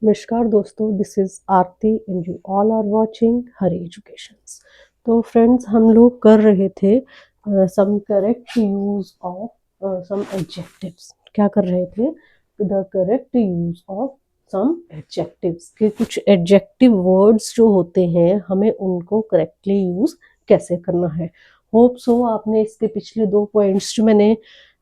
नमस्कार दोस्तों, this is Aarti and you all are watching Hari Educations. तो फ्रेंड्स, हम लोग कर रहे थे some correct use of some adjectives. क्या कर रहे थे? The correct use of some adjectives, कि कुछ एडजेक्टिव वर्ड्स जो होते हैं हमें उनको करेक्टली यूज कैसे करना है। होप सो आपने इसके पिछले 2 पॉइंट्स जो मैंने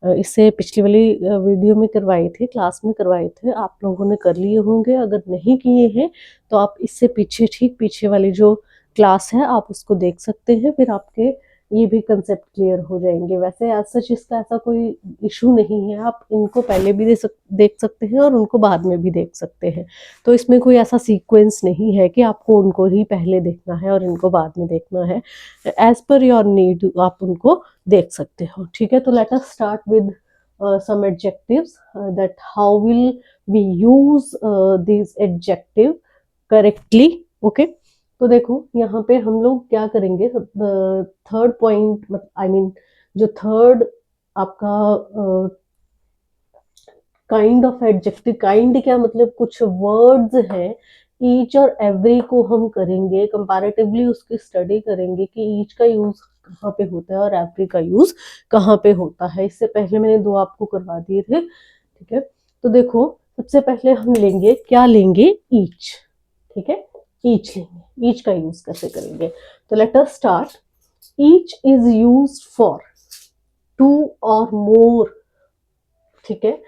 इससे पिछली वाली वीडियो में करवाए थे, क्लास में करवाए थे, आप लोगों ने कर लिए होंगे। अगर नहीं किए हैं तो आप इससे पीछे, ठीक पीछे वाली जो क्लास है, आप उसको देख सकते हैं। फिर आपके ये भी कंसेप्ट क्लियर हो जाएंगे। वैसे एज सच इसका ऐसा कोई इशू नहीं है, आप इनको पहले भी देख सकते हैं और उनको बाद में भी देख सकते हैं। तो इसमें कोई ऐसा सीक्वेंस नहीं है कि आपको उनको ही पहले देखना है और इनको बाद में देखना है। एज पर योर नीड आप उनको देख सकते हो। ठीक है, तो let us start with some adjectives that how will we use these adjective correctly. Okay, तो देखो यहाँ पे हम लोग क्या करेंगे। थर्ड पॉइंट, आई मीन जो थर्ड आपका काइंड ऑफ एडजेक्टिव, काइंड क्या मतलब, कुछ वर्ड्स हैं, ईच और एवरी को हम करेंगे कंपैरेटिवली, उसकी स्टडी करेंगे कि ईच का यूज कहाँ पे होता है और एवरी का यूज कहाँ पे होता है। इससे पहले मैंने 2 आपको करवा दिए थे। ठीक है, तो देखो सबसे पहले हम लेंगे, क्या लेंगे? ईच। ठीक है, ईच लेंगे। ईच का यूज कैसे करेंगे? तो let us start. Each is used for 2 और मोर। ठीक है,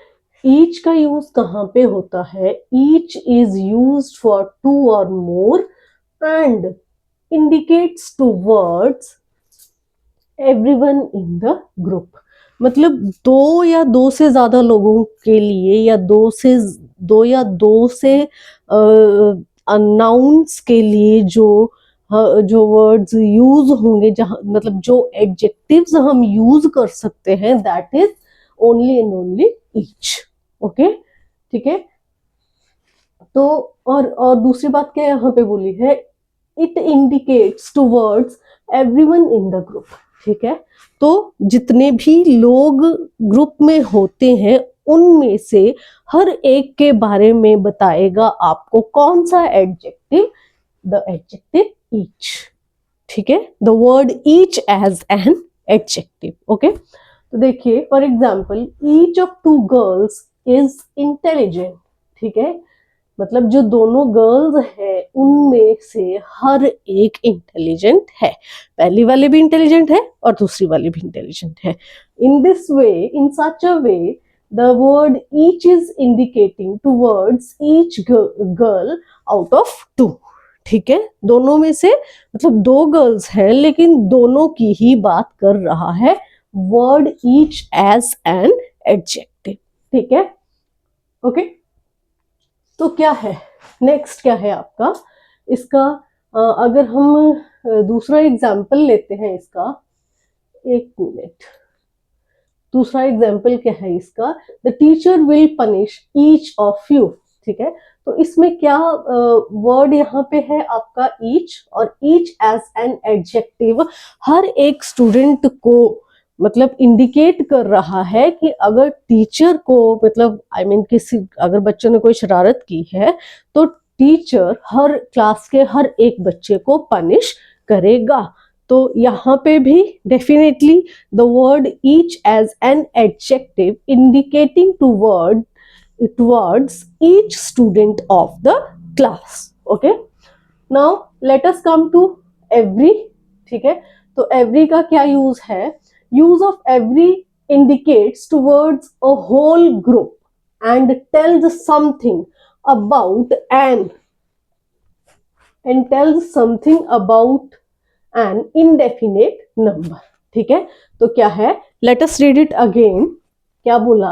ईच का यूज कहाँ पे होता है? ईच इज यूज्ड फॉर 2 और more and indicates towards everyone in the group. मतलब 2 या 2 से ज्यादा लोगों के लिए, या 2 से अनाउंस के लिए जो वर्ड्स यूज होंगे, जहां मतलब जो एडजेक्टिव्स हम यूज कर सकते हैं, that is only and only each. Okay, ठीक है। तो और दूसरी बात क्या यहाँ पे बोली है? It indicates towards everyone in the group. ठीक है, तो जितने भी लोग ग्रुप में होते हैं उनमें से हर एक के बारे में बताएगा आपको कौन सा एडजेक्टिव? The adjective each. ठीक है, the word each as an adjective. Okay, तो देखिए for example, each of 2 girls is intelligent. ठीक है, मतलब जो दोनों गर्ल्स हैं उनमें से हर एक इंटेलिजेंट है। पहली वाली भी इंटेलिजेंट है और दूसरी वाली भी इंटेलिजेंट है। In this way, in such a way, the word each is indicating towards each girl out of 2। ठीक है, दोनों में से, मतलब 2 गर्ल्स हैं लेकिन दोनों की ही बात कर रहा है word each as an adjective. ठीक है, ओके। तो क्या है नेक्स्ट? क्या है आपका इसका? अगर हम दूसरा एग्जाम्पल लेते हैं इसका, 1 मिनट। दूसरा एग्जाम्पल क्या है इसका? The teacher will punish each of you. ठीक है, तो इसमें क्या वर्ड यहाँ पे है आपका? ईच, और ईच एज एन एडजेक्टिव हर एक स्टूडेंट को मतलब इंडिकेट कर रहा है कि अगर टीचर को, मतलब आई मीन किसी, अगर बच्चों ने कोई शरारत की है तो टीचर हर क्लास के हर एक बच्चे को पनिश करेगा। तो यहाँ पे भी definitely the word each as an adjective indicating towards each student of the class. Okay, now let us come to every. ठीक है, तो एवरी का क्या यूज है? Use of every indicates towards a whole group and tells something about an indefinite number. ठीक है, तो क्या है? let us read it again. क्या बोला?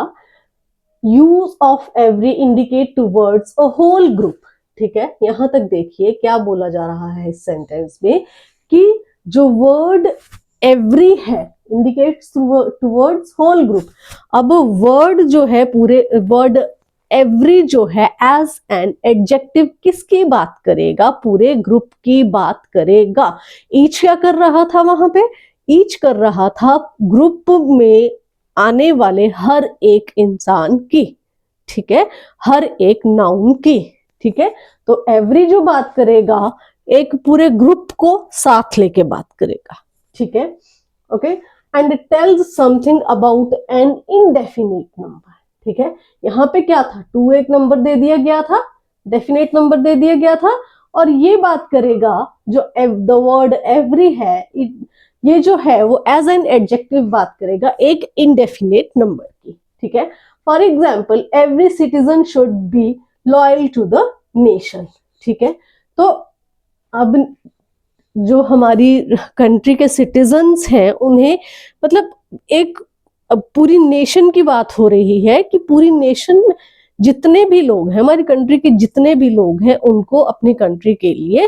use of every indicate towards a whole group. ठीक है, यहां तक देखिए क्या बोला जा रहा है इस सेंटेंस में, कि जो वर्ड एवरी है इंडिकेट्स टुवर्ड्स होल ग्रुप। अब वर्ड जो है, पूरे वर्ड एवरी जो है एज एन एडजेक्टिव किसकी बात करेगा? पूरे ग्रुप की बात करेगा। ईच क्या कर रहा था वहां पे? ईच कर रहा था ग्रुप में आने वाले हर एक इंसान की, ठीक है, हर एक नाउन की। ठीक है, तो एवरी जो बात करेगा एक पूरे ग्रुप को साथ लेके बात करेगा, ठीक है, okay. And tells something about an indefinite number, ठीक है। यहाँ पे क्या था, 2 एक नंबर दे दिया गया था, डेफिनेट नंबर दे दिया गया था, और ये बात करेगा जो द वर्ड एवरी है, ये जो है वो एज एन एडजेक्टिव बात करेगा एक इनडेफिनेट नंबर की, ठीक है। For example every citizen should be loyal to the nation, ठीक है। तो अब जो हमारी कंट्री के सिटीजन्स हैं उन्हें, मतलब एक पूरी नेशन की बात हो रही है कि पूरी नेशन में जितने भी लोग हैं, हमारी कंट्री के जितने भी लोग हैं, उनको अपनी कंट्री के लिए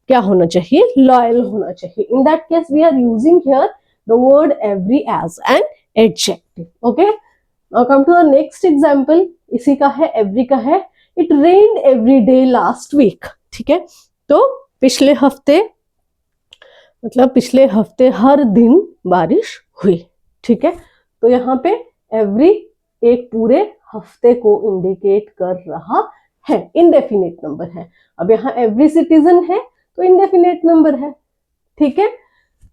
क्या होना चाहिए, लॉयल होना चाहिए। In that case we are using here the word every as an adjective, okay. Now come to the next example, इसी का है, एवरी का है। It rained every day last week, ठीक है। तो पिछले हफ्ते, मतलब पिछले हफ्ते हर दिन बारिश हुई, ठीक है। तो यहाँ पे एवरी एक पूरे हफ्ते को इंडिकेट कर रहा है, इनडेफिनेट नंबर है। अब यहाँ एवरी सिटीजन है तो इनडेफिनेट नंबर है, ठीक है,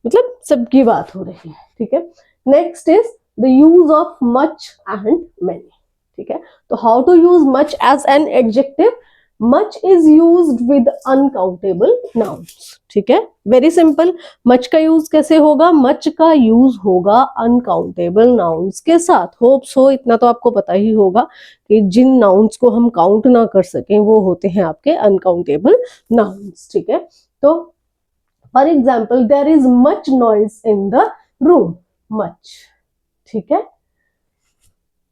मतलब सबकी बात हो रही है, ठीक है। Next is the use of much and many, ठीक है। तो how to use much as an adjective, much is used with uncountable nouns, ठीक है, वेरी सिंपल। मच का यूज कैसे होगा, मच का यूज होगा अनकाउंटेबल नाउन्स के साथ। होप सो इतना तो आपको पता ही होगा कि जिन नाउन्स को हम काउंट ना कर सकें वो होते हैं आपके अनकाउंटेबल नाउन्स, ठीक है। तो for example there is much noise in the room, much, ठीक है,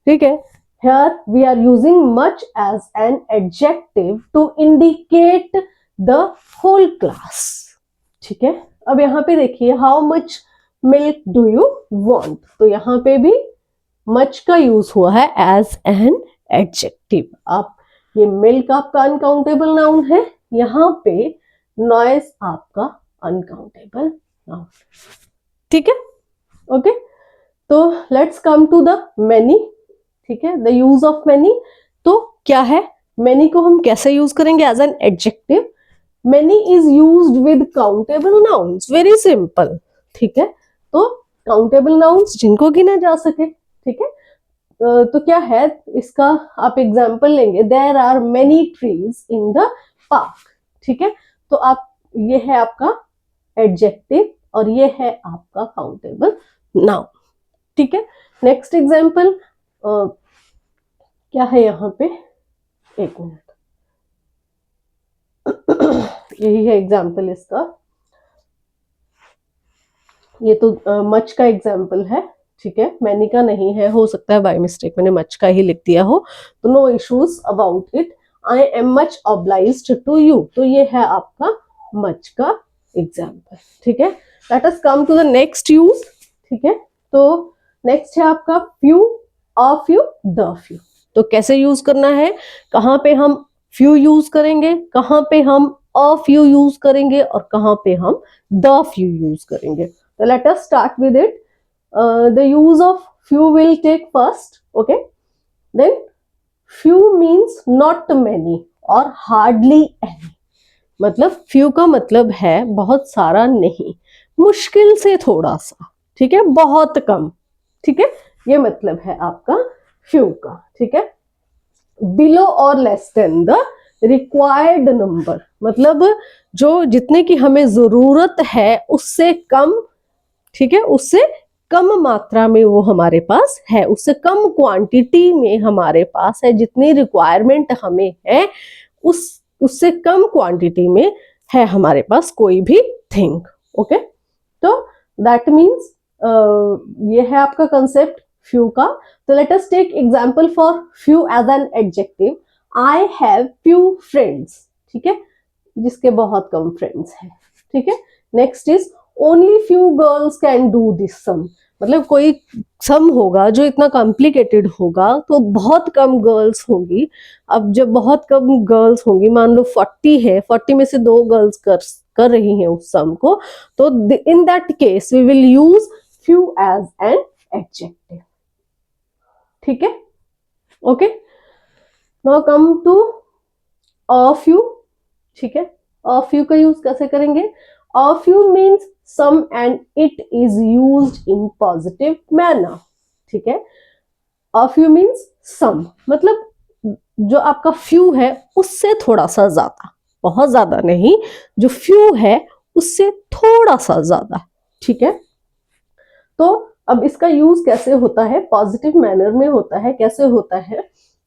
ठीक है। Here we are using much as an adjective to indicate the whole class, ठीक है। अब यहाँ पे देखिए how much milk do you want, तो यहाँ पे भी much का यूज हुआ है as an adjective। आप ये milk आपका अनकाउंटेबल नाउन है, यहाँ पे noise आपका अनकाउंटेबल नाउन, ठीक है, ओके। तो let's come to the many, ठीक है, द यूज ऑफ मैनी। तो क्या है, मैनी को हम कैसे यूज करेंगे, as an adjective. Many is used with countable nouns, very simple, ठीक है। तो काउंटेबल नाउन्स जिनको गिना जा सके, ठीक है। तो क्या है इसका, आप एग्जाम्पल लेंगे, there are many trees in the park, ठीक है। तो आप, ये है आपका एडजेक्टिव और ये है आपका काउंटेबल नाउन, ठीक है। नेक्स्ट एग्जाम्पल क्या है यहाँ पे, एक मिनट, यही है एग्जाम्पल इसका, ये तो मच का एग्जाम्पल है, ठीक है, मैनी का नहीं है, हो सकता है बाय मिस्टेक मैंने मच का ही लिख दिया हो, तो no issues about it. I am much obliged to you, तो ये है आपका मच का एग्जाम्पल, ठीक है। Let us come to the next use, ठीक है। तो नेक्स्ट है आपका few, a few, the few. तो कैसे यूज करना है, कहाँ पे हम फ्यू यूज करेंगे, कहाँ पे हम अ फ्यू यूज करेंगे और कहाँ पे हम द फ्यू यूज करेंगे। तो let us start with it. The use of few will take first, okay. Then few means not many और हार्डली एनी, मतलब फ्यू का मतलब है बहुत सारा नहीं, मुश्किल से थोड़ा सा, ठीक है, बहुत कम, ठीक है, ये मतलब है आपका फ्यू का, ठीक है। बिलो और less than the required number, मतलब जो जितने की हमें जरूरत है उससे कम, ठीक है, उससे कम मात्रा में वो हमारे पास है, उससे कम क्वांटिटी में हमारे पास है, जितनी रिक्वायरमेंट हमें है उससे कम क्वांटिटी में है हमारे पास कोई भी थिंग, ओके। तो दैट मीन्स ये है आपका कंसेप्ट फ्यू का। तो let us take example for few as an adjective. I have few friends, ठीक है, जिसके बहुत कम फ्रेंड्स हैं, ठीक है। Next is only few girls can do this some, मतलब कोई सम होगा जो इतना कॉम्प्लिकेटेड होगा तो बहुत कम गर्ल्स होंगी। अब जब बहुत कम गर्ल्स होंगी, मान लो 40 है, 40 में से 2 गर्ल्स कर रही हैं उस सम को, तो in that case we will use few as an adjective, ठीक है, ओके। नाउ कम टू अ फ्यू, ठीक है, अ फ्यू का यूज कैसे करेंगे? A few means some and it is used in positive manner, ठीक है। अ फ्यू मीन्स सम, मतलब जो आपका फ्यू है उससे थोड़ा सा ज्यादा, बहुत ज्यादा नहीं, जो फ्यू है उससे थोड़ा सा ज्यादा, ठीक है। तो अब इसका यूज कैसे होता है? पॉजिटिव मैनर में होता है। कैसे होता है?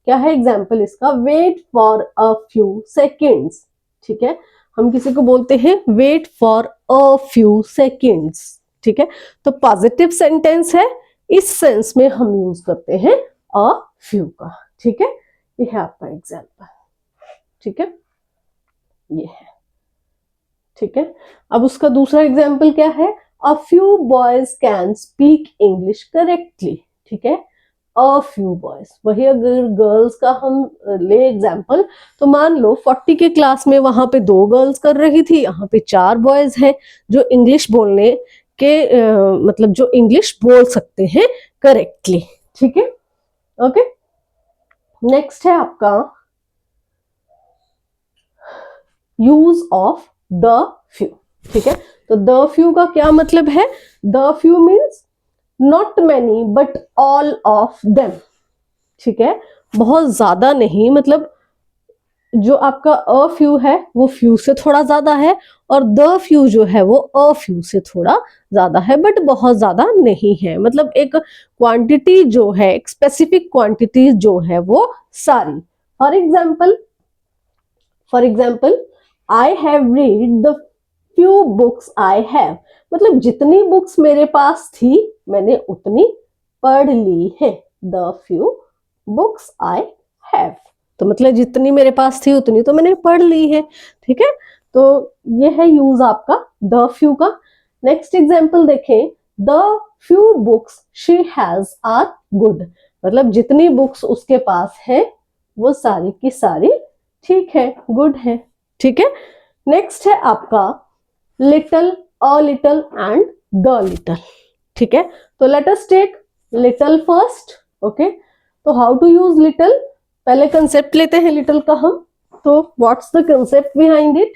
क्या है एग्जाम्पल इसका? Wait for a few seconds, ठीक है। हम किसी को बोलते हैं wait for a few seconds, ठीक है। तो पॉजिटिव सेंटेंस है, इस सेंस में हम यूज करते हैं अ फ्यू का, ठीक है। ये है आपका एग्जाम्पल, ठीक है, ये है, ठीक है। अब उसका दूसरा एग्जाम्पल क्या है? A few boys can speak English correctly, ठीक है। अ फ्यू बॉयज, वही अगर गर्ल्स का हम ले एग्जाम्पल, तो मान लो 40 के क्लास में वहां पे 2 गर्ल्स कर रही थी, यहाँ पे 4 बॉयज हैं जो इंग्लिश बोलने के मतलब जो इंग्लिश बोल सकते हैं करेक्टली, ठीक है, ओके। नेक्स्ट है आपका यूज ऑफ द फ्यू, ठीक है। तो द फ्यू का क्या मतलब है? The few means not many but all of them, ठीक है। बहुत ज्यादा नहीं, मतलब जो आपका अ फ्यू है वो फ्यू से थोड़ा ज्यादा है, और द फ्यू जो है वो अ फ्यू से थोड़ा ज्यादा है, बट बहुत ज्यादा नहीं है। मतलब एक क्वांटिटी जो है, एक स्पेसिफिक क्वांटिटी जो है वो सारी। For example I have read the few books I have, मतलब जितनी बुक्स मेरे पास थी मैंने उतनी पढ़ ली है। The few books I have, तो मतलब जितनी मेरे पास थी उतनी तो मैंने पढ़ ली है, ठीक है। तो ये है यूज आपका द फ्यू का। नेक्स्ट एग्जाम्पल देखें, the few books she has are good, मतलब जितनी बुक्स उसके पास है वो सारी की सारी ठीक है, गुड है, ठीक है। नेक्स्ट है आपका little, a little and the little, ठीक है। तो let us take little first, okay. तो हाउ टू यूज लिटल, पहले कंसेप्ट लेते हैं लिटल का हम। तो what's the concept behind it?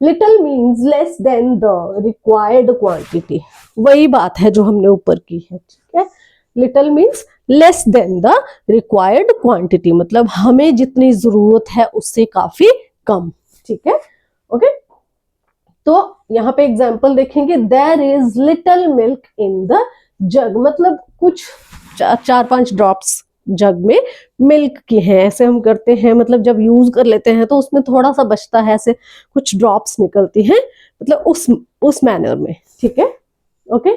Little means less than the required quantity, वही बात है जो हमने ऊपर की है, ठीक है। Little means less than the required quantity, मतलब हमें जितनी जरूरत है उससे काफी कम, ठीक है, ओके। तो यहाँ पे एग्जाम्पल देखेंगे, there is little milk in the jug, मतलब कुछ 4-5 ड्रॉप्स जग में मिल्क की हैं, ऐसे हम करते हैं, मतलब जब यूज कर लेते हैं तो उसमें थोड़ा सा बचता है, ऐसे कुछ ड्रॉप्स निकलती हैं, मतलब उस मैनर में, ठीक है, ओके।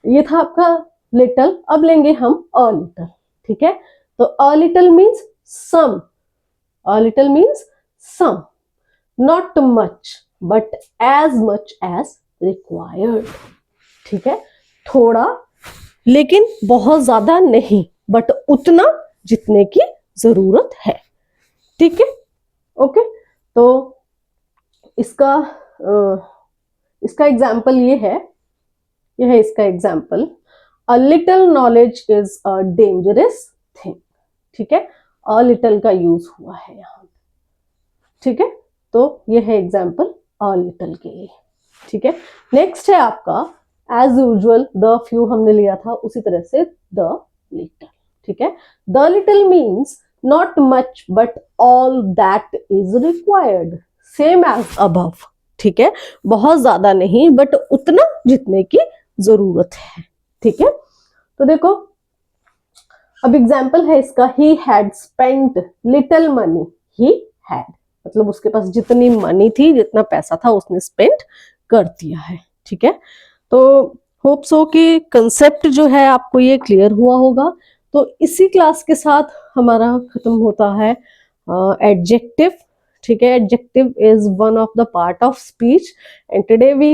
ये था आपका लिटल। अब लेंगे हम अ लिटल, ठीक है। तो a little means some, a little means some, not much but as much as required, ठीक है। थोड़ा लेकिन बहुत ज्यादा नहीं, बट उतना जितने की जरूरत है, ठीक है, ओके। तो इसका इसका एग्जाम्पल ये है इसका example, a little knowledge is a dangerous thing, ठीक है। अ लिटल का यूज हुआ है यहाँ, ठीक है। तो ये है एग्जाम्पल अ लिटल के लिए, ठीक है। नेक्स्ट है आपका एज यूजुअल द फ्यू हमने लिया था, उसी तरह से द लिटल, ठीक है। The little means not much but all that is required, same as above, ठीक है। बहुत ज्यादा नहीं बट उतना जितने की जरूरत है, ठीक है। तो देखो अब एग्जाम्पल है इसका, he had spent little money, he had, मतलब उसके पास जितनी मनी थी, जितना पैसा था उसने स्पेंड कर दिया है, ठीक है। तो होप सो कि कंसेप्ट जो है आपको ये क्लियर हुआ होगा। तो इसी क्लास के साथ हमारा खत्म होता है एडजेक्टिव, ठीक है। Adjective is one of the part of speech, and today we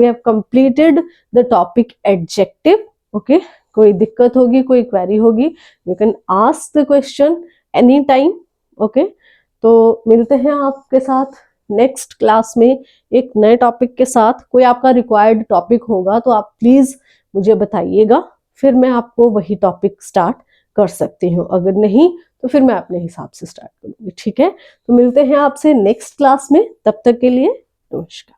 have completed the topic adjective, okay. कोई दिक्कत होगी, कोई क्वेरी होगी, you can ask the question any time, okay. तो मिलते हैं आपके साथ नेक्स्ट क्लास में एक नए टॉपिक के साथ। कोई आपका रिक्वायर्ड टॉपिक होगा तो आप प्लीज मुझे बताइएगा, फिर मैं आपको वही टॉपिक स्टार्ट कर सकती हूँ, अगर नहीं तो फिर मैं अपने हिसाब से स्टार्ट करूंगी। ठीक है, तो मिलते हैं आपसे नेक्स्ट क्लास में, तब तक के लिए नमस्कार।